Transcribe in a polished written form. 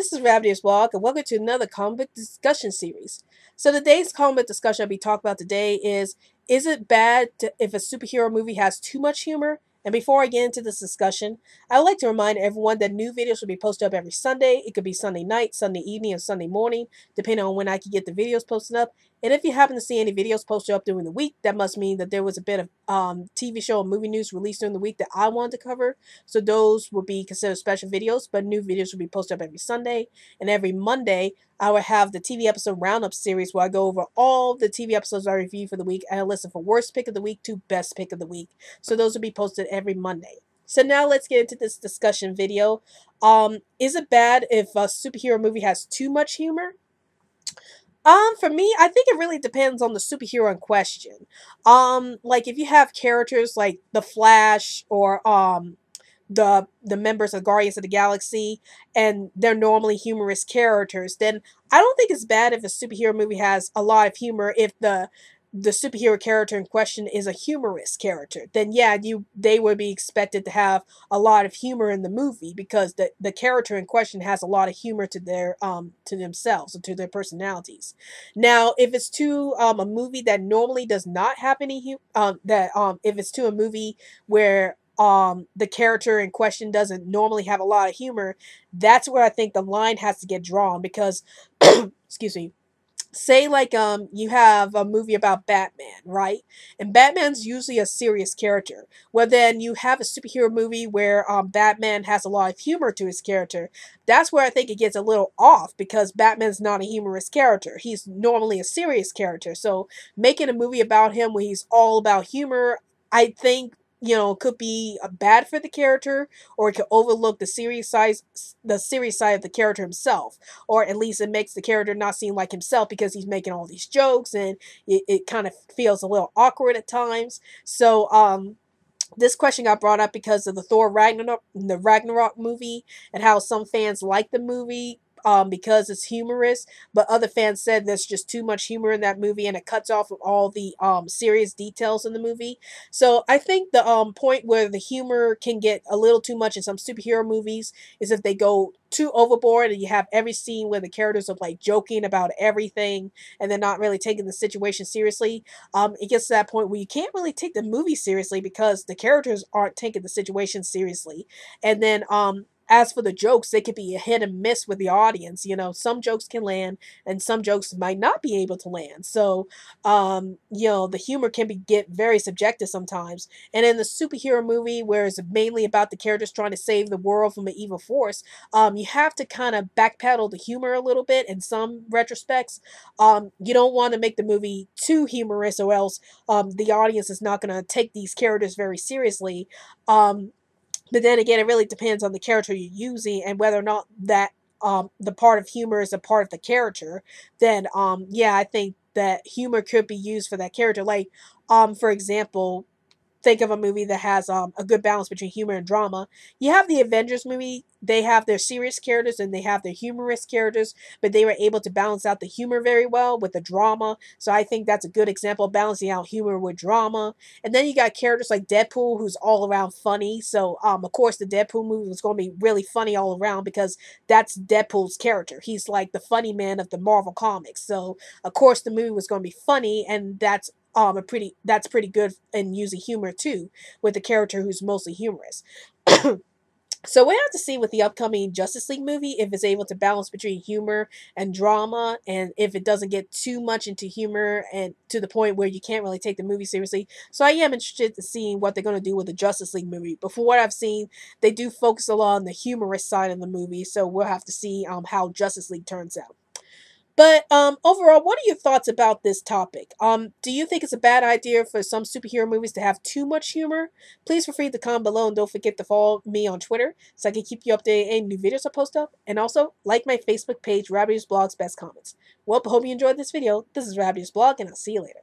this is Ravenous Blog, and welcome to another comic book discussion series. So today's comic book discussion I'll be talking about today is it bad if a superhero movie has too much humor? And before I get into this discussion, I would like to remind everyone that new videos will be posted up every Sunday. It could be Sunday night, Sunday evening, or Sunday morning, depending on when I can get the videos posted up. And if you happen to see any videos posted up during the week, that must mean that there was a bit of TV show or movie news released during the week that I wanted to cover. So those will be considered special videos, but new videos will be posted up every Sunday. And every Monday, I will have the TV episode roundup series where I go over all the TV episodes I reviewed for the week and I listen from worst pick of the week to best pick of the week. So those will be posted every Monday. So now let's get into this discussion video. Is it bad if a superhero movie has too much humor? For me, I think it really depends on the superhero in question. Like if you have characters like the Flash or the members of Guardians of the Galaxy and they're normally humorous characters, then I don't think it's bad if a superhero movie has a lot of humor if the superhero character in question is a humorous character. Then yeah, they would be expected to have a lot of humor in the movie because the character in question has a lot of humor to their to themselves or to their personalities. Now, if it's to a movie that normally does not have any if it's to a movie where the character in question doesn't normally have a lot of humor, that's where I think the line has to get drawn because excuse me, say like you have a movie about Batman, right? And Batman's usually a serious character. Well, then you have a superhero movie where Batman has a lot of humor to his character. That's where I think it gets a little off because Batman's not a humorous character. He's normally a serious character. So making a movie about him where he's all about humor, I think could be bad for the character, or it could overlook the serious side of the character himself, or at least it makes the character not seem like himself because he's making all these jokes and it kind of feels a little awkward at times. So this question got brought up because of the Ragnarok movie, and how some fans like the movie because it's humorous, but other fans said there's just too much humor in that movie and it cuts off of all the serious details in the movie. So I think the point where the humor can get a little too much in some superhero movies is if they go too overboard and you have every scene where the characters are like joking about everything and they're not really taking the situation seriously. It gets to that point where you can't really take the movie seriously because the characters aren't taking the situation seriously. And then as for the jokes, they could be a hit and miss with the audience. Some jokes can land and some jokes might not be able to land. So, the humor can get very subjective sometimes. And in the superhero movie, where it's mainly about the characters trying to save the world from an evil force, you have to kind of backpedal the humor a little bit in some retrospects. You don't want to make the movie too humorous, or else the audience is not going to take these characters very seriously. But then again, it really depends on the character you're using and whether or not that the part of humor is a part of the character. Then yeah, I think that humor could be used for that character. Like for example, think of a movie that has a good balance between humor and drama. You have the Avengers movie. They have their serious characters and they have their humorous characters, but they were able to balance out the humor very well with the drama. So I think that's a good example of balancing out humor with drama. And then you got characters like Deadpool, who's all around funny. So of course the Deadpool movie was going to be really funny all around because that's Deadpool's character. He's like the funny man of the Marvel comics. So of course the movie was going to be funny, and that's pretty good in using humor too, with a character who's mostly humorous. So we have to see with the upcoming Justice League movie if it's able to balance between humor and drama, and if it doesn't get too much into humor and to the point where you can't really take the movie seriously. So I am interested to see what they're going to do with the Justice League movie. But from what I've seen, they do focus a lot on the humorous side of the movie, so we'll have to see how Justice League turns out. But overall, what are your thoughts about this topic? Do you think it's a bad idea for some superhero movies to have too much humor? Please feel free to comment below and don't forget to follow me on Twitter so I can keep you updated on any new videos I post up. And also, like my Facebook page, Rabbit's Blog's Best Comments. Well, I hope you enjoyed this video. This is Rabbit's Blog, and I'll see you later.